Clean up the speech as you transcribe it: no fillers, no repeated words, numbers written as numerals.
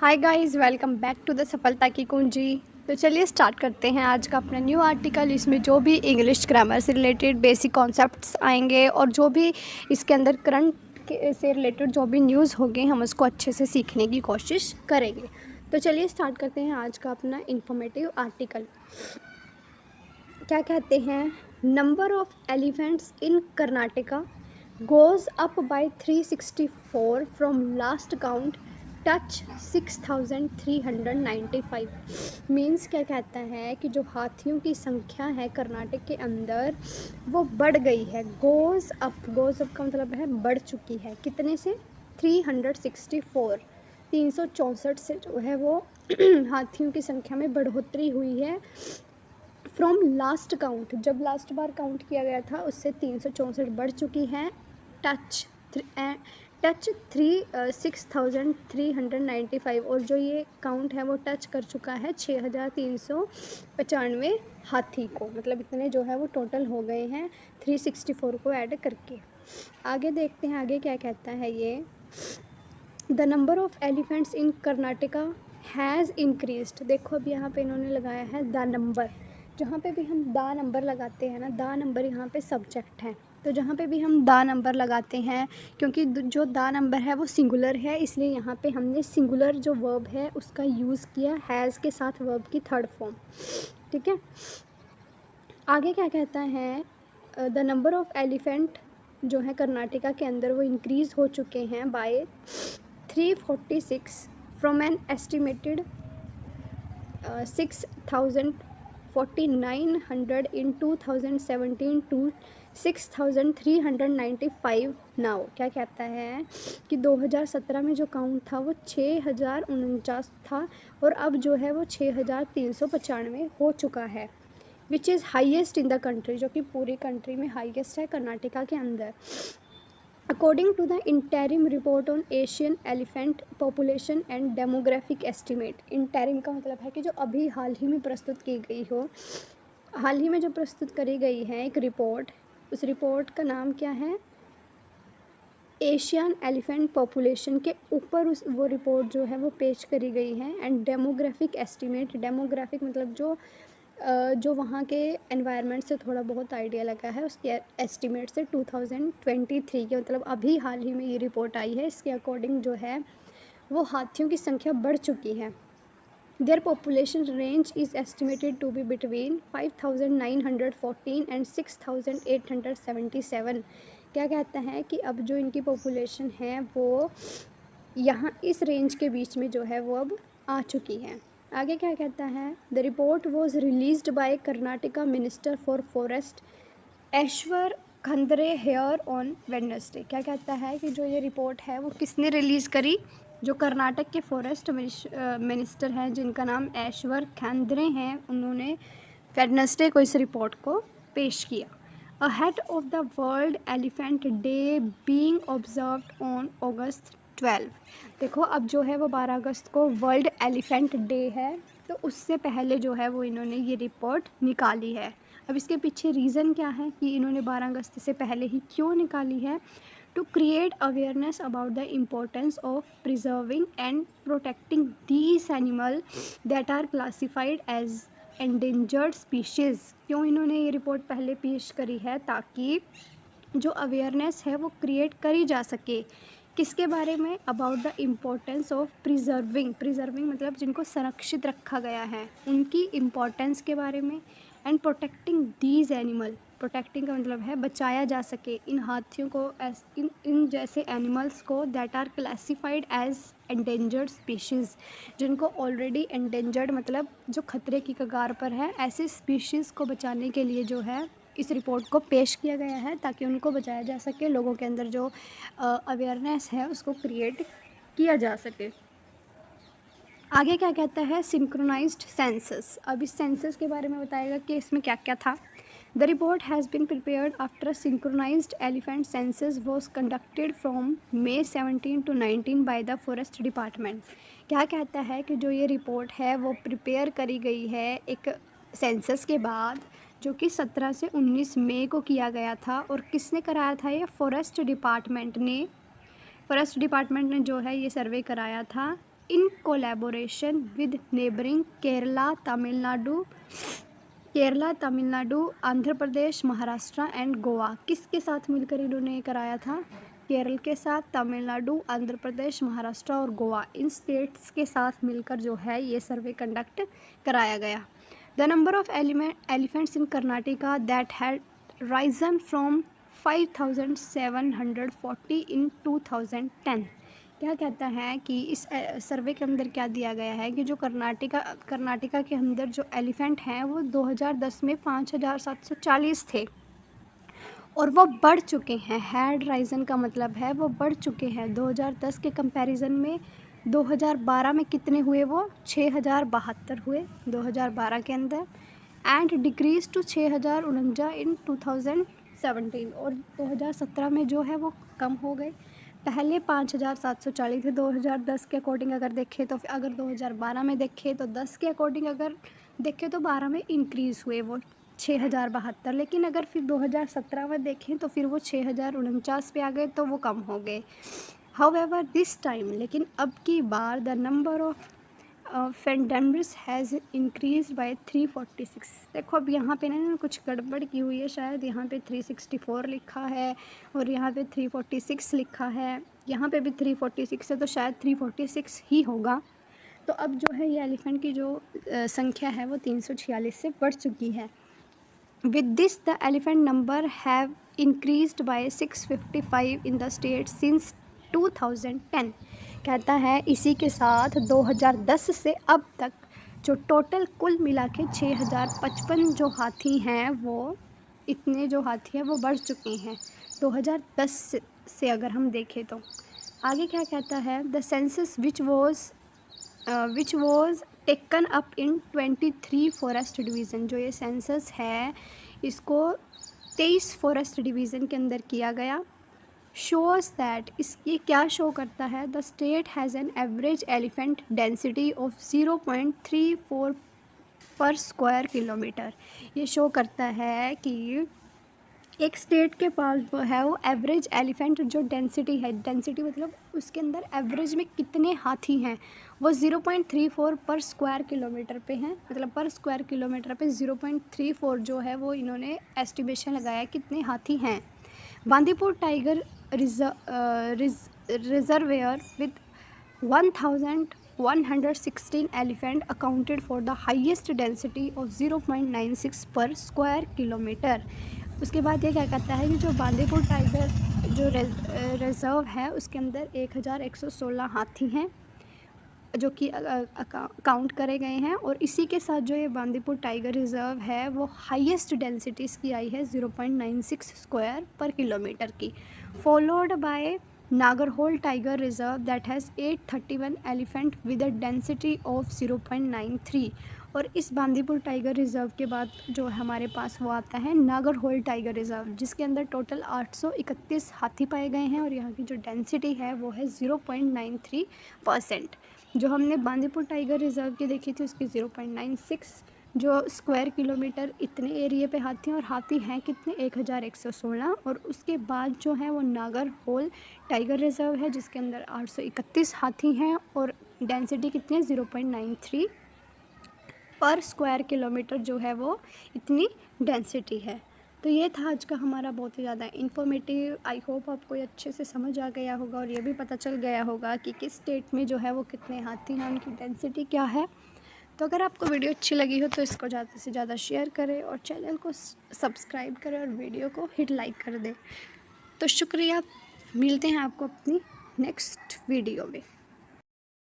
Hi guys, welcome back to the सफलता की कुंजी। तो चलिए स्टार्ट करते हैं आज का अपना न्यू आर्टिकल। इसमें जो भी इंग्लिश ग्रामर से रिलेटेड बेसिक कॉन्सेप्ट्स आएंगे और जो भी इसके अंदर करंट से रिलेटेड जो भी न्यूज़ होंगे हम उसको अच्छे से सीखने की कोशिश करेंगे। तो चलिए स्टार्ट करते हैं आज का अपना इंफॉर्मेटिव आर्टिकल। क्या कहते हैं, number of elephants in Karnataka goes up by 364 from last count touch 6395। Means क्या कहता है कि जो हाथियों की संख्या है कर्नाटक के अंदर वो बढ़ गई है। गोज़ अप का मतलब है बढ़ चुकी है। कितने से? 364, 364 से जो है वो हाथियों की संख्या में बढ़ोतरी हुई है। फ्रॉम लास्ट काउंट, जब लास्ट बार काउंट किया गया था उससे 364 बढ़ चुकी है। टच 6395 और जो ये काउंट है वो टच कर चुका है 6395 हाथी को। मतलब इतने जो है वो टोटल हो गए हैं 364 को ऐड करके। आगे देखते हैं आगे क्या कहता है ये। The number of elephants in Karnataka has increased. देखो अब यहाँ पे इन्होंने लगाया है द नंबर। जहाँ पे भी हम द नंबर लगाते हैं ना, द नंबर यहाँ पे सब्जेक्ट है। तो जहाँ पे भी हम द नंबर लगाते हैं, क्योंकि जो द नंबर है वो सिंगुलर है, इसलिए यहाँ पे हमने सिंगुलर जो वर्ब है उसका यूज़ किया हैज़ के साथ वर्ब की थर्ड फॉर्म। ठीक है, आगे क्या कहता है, द नंबर ऑफ एलिफेंट जो है कर्नाटका के अंदर वो इंक्रीज़ हो चुके हैं by 346 from an estimated 6,4900 in 2017 to 6,395 now. क्या कहता है कि 2017 में जो काउंट था वो 6,049 था और अब जो है वो 6,395 हो चुका है, which is highest in the country, जो कि पूरी कंट्री में हाईएस्ट है कर्नाटका के अंदर। According to the interim report on Asian elephant population and demographic estimate. Interim का मतलब है कि जो अभी हाल ही में प्रस्तुत की गई हो, हाल ही में जो प्रस्तुत करी गई है एक रिपोर्ट, उस रिपोर्ट का नाम क्या है? एशियन एलिफेंट पॉपुलेशन के ऊपर उस वो रिपोर्ट जो है वो पेश करी गई है। एंड डेमोग्राफिक एस्टिमेट, डेमोग्राफिक मतलब जो वहाँ के एनवायरनमेंट से थोड़ा बहुत आइडिया लगा है उसके एस्टिमेट से 2023 के, मतलब अभी हाल ही में ये रिपोर्ट आई है, इसके अकॉर्डिंग जो है वो हाथियों की संख्या बढ़ चुकी है। Their population range is estimated to be between 5,914 and 6,877। क्या कहता है कि अब जो इनकी पॉपुलेशन है वो यहाँ इस रेंज के बीच में जो है वो अब आ चुकी है। आगे क्या कहता है, the report was released by Karnataka minister for forest Eshwar Khandre hair on Wednesday. क्या कहता है कि जो ये रिपोर्ट है वो किसने रिलीज़ करी? जो कर्नाटक के फॉरेस्ट मिनिस्टर हैं जिनका नाम ऐश्वर खंद्रे हैं, उन्होंने वेडनेसडे को इस रिपोर्ट को पेश किया। Ahead of the world elephant day being observed on August 12। देखो अब जो है वो 12 अगस्त को वर्ल्ड एलिफेंट डे है, तो उससे पहले जो है वो इन्होंने ये रिपोर्ट निकाली है। अब इसके पीछे रीज़न क्या है कि इन्होंने 12 अगस्त से पहले ही क्यों निकाली है? To create awareness about the importance of preserving and protecting these animal that are classified as endangered species. क्यों इन्होंने ये रिपोर्ट पहले पेश करी है? ताकि जो अवेयरनेस है वो क्रिएट करी जा सके। किसके बारे में? About the importance of preserving, preserving मतलब जिनको संरक्षित रखा गया है उनकी इम्पोर्टेंस के बारे में। And protecting these animal, protecting का मतलब है बचाया जा सके इन हाथियों को, इन जैसे एनिमल्स को that are classified as endangered species, जिनको ऑलरेडी एंडेंजर्ड मतलब जो खतरे की कगार पर है, ऐसे स्पीशीज़ को बचाने के लिए जो है इस रिपोर्ट को पेश किया गया है ताकि उनको बचाया जा सके, लोगों के अंदर जो अवेयरनेस है उसको क्रिएट किया जा सके। आगे क्या कहता है, सिंक्रोनाइज्ड सेंसस। अब इस सेंसस के बारे में बताएगा कि इसमें क्या क्या था। The report has been prepared after synchronized elephant census was conducted from May 17 to 19 by the forest department. क्या कहता है कि जो ये रिपोर्ट है वो प्रिपेयर करी गई है एक सेंसस के बाद, जो कि 17 से 19 मई को किया गया था। और किसने कराया था? ये फॉरेस्ट डिपार्टमेंट ने जो है ये सर्वे कराया था in collaboration with neighbouring Kerala, Tamil Nadu, Andhra Pradesh, Maharashtra and Goa. किसके साथ मिलकर इन्होंने ये कराया था? केरल के साथ, तमिलनाडु, आंध्र प्रदेश, महाराष्ट्र और गोवा, इन स्टेट्स के साथ मिलकर जो है ये सर्वे कंडक्ट कराया गया। The number of elephants in Karnataka that had Ryzen from 5740 इन 2010। क्या कहता है कि इस सर्वे के अंदर क्या दिया गया है कि जो कर्नाटका के अंदर जो एलिफेंट हैं वो 2010 में 5740 थे और वो बढ़ चुके हैं। हैड राइजन का मतलब है वो बढ़ चुके हैं। 2010 के कंपैरिजन में 2012 में कितने हुए? वो 6072 हुए 2012 के अंदर, एंड डिक्रीज टू 6049 इन 2017, और 2017 में जो है वो कम हो गए। पहले 5740 थे 2010 के अकॉर्डिंग अगर देखें तो, अगर 2012 में देखें तो 10 के अकॉर्डिंग अगर देखें तो 12 में इंक्रीज़ हुए वो 6072, लेकिन अगर फिर 2017 में देखें तो फिर वो 6049 पे आ गए तो वो कम हो गए। हाउएवर दिस टाइम, लेकिन अब की बार द नंबर ऑफ फेंडेम्ब्रिस हैज़ इंक्रीज बाय 346। देखो अब यहाँ पे ना कुछ गड़बड़ की हुई है, शायद यहाँ पे 364 लिखा है और यहाँ पे 346 लिखा है, यहाँ पे भी 346 है तो शायद 346 ही होगा। तो अब जो है ये एलिफेंट की जो संख्या है वो 346 से बढ़ चुकी है। With this the elephant number have increased by 655 in the state since 2010। कहता है इसी के साथ 2010 से अब तक जो टोटल कुल मिला के 6055 जो हाथी हैं वो इतने जो हाथी हैं वो बढ़ चुके हैं 2010 से अगर हम देखें तो। आगे क्या कहता है? The census which was taken up in 23 forest division. जो ये सेंसस है इसको 23 फॉरेस्ट डिवीज़न के अंदर किया गया। शोज़ दैट, ये क्या शो करता है? The state has an average elephant density of 0.34 पर स्क्वायर किलोमीटर। ये शो करता है कि एक स्टेट के पास जो है वो एवरेज एलिफेंट जो डेंसिटी है, डेंसिटी मतलब उसके अंदर एवरेज में कितने हाथी हैं, वो 0.34 पर स्क्वायर किलोमीटर पे हैं। मतलब पर स्क्वायर किलोमीटर पे 0.34 जो है वो इन्होंने एस्टिमेशन लगाया कितने हाथी हैं। Bandipur tiger reservoir with 1116 elephant accounted for the highest density of 0.96 पर स्क्वायर किलोमीटर। उसके बाद ये क्या कहता है कि जो बांदीपुर टाइगर जो रिजर्व है उसके अंदर 1116 हाथी हैं जो कि काउंट करे गए हैं, और इसी के साथ जो ये बांदीपुर टाइगर रिजर्व है वो हाईएस्ट डेंसिटी इसकी आई है 0.96 स्क्वायर पर किलोमीटर की, followed by Nagarhole tiger reserve that has 831 elephant with a density of 0.93। और इस बांदीपुर टाइगर रिजर्व के बाद जो हमारे पास वो आता है नागरहोल टाइगर रिजर्व, जिसके अंदर टोटल 831 हाथी पाए गए हैं और यहाँ की जो डेंसिटी है वो है 0.93%। जो हमने बांदीपुर टाइगर रिजर्व की देखी थी उसकी 0.96 जो स्क्वायर किलोमीटर इतने एरिए पे हाथी हैं, और हाथी हैं कितने 1116। और उसके बाद जो है वो नागरहोल टाइगर रिजर्व है जिसके अंदर 831 हाथी हैं और डेंसिटी कितनी 0.93 पर स्क्वायर किलोमीटर जो है वो इतनी डेंसिटी है। तो ये था आज का हमारा बहुत ही ज़्यादा इन्फॉर्मेटिव। आई होप आपको ये अच्छे से समझ आ गया होगा और ये भी पता चल गया होगा कि किस स्टेट में जो है वो कितने हाथी हैं, उनकी डेंसिटी क्या है। तो अगर आपको वीडियो अच्छी लगी हो तो इसको ज़्यादा से ज़्यादा शेयर करें और चैनल को सब्सक्राइब करें और वीडियो को हिट लाइक कर दें। तो शुक्रिया, मिलते हैं आपको अपनी नेक्स्ट वीडियो में।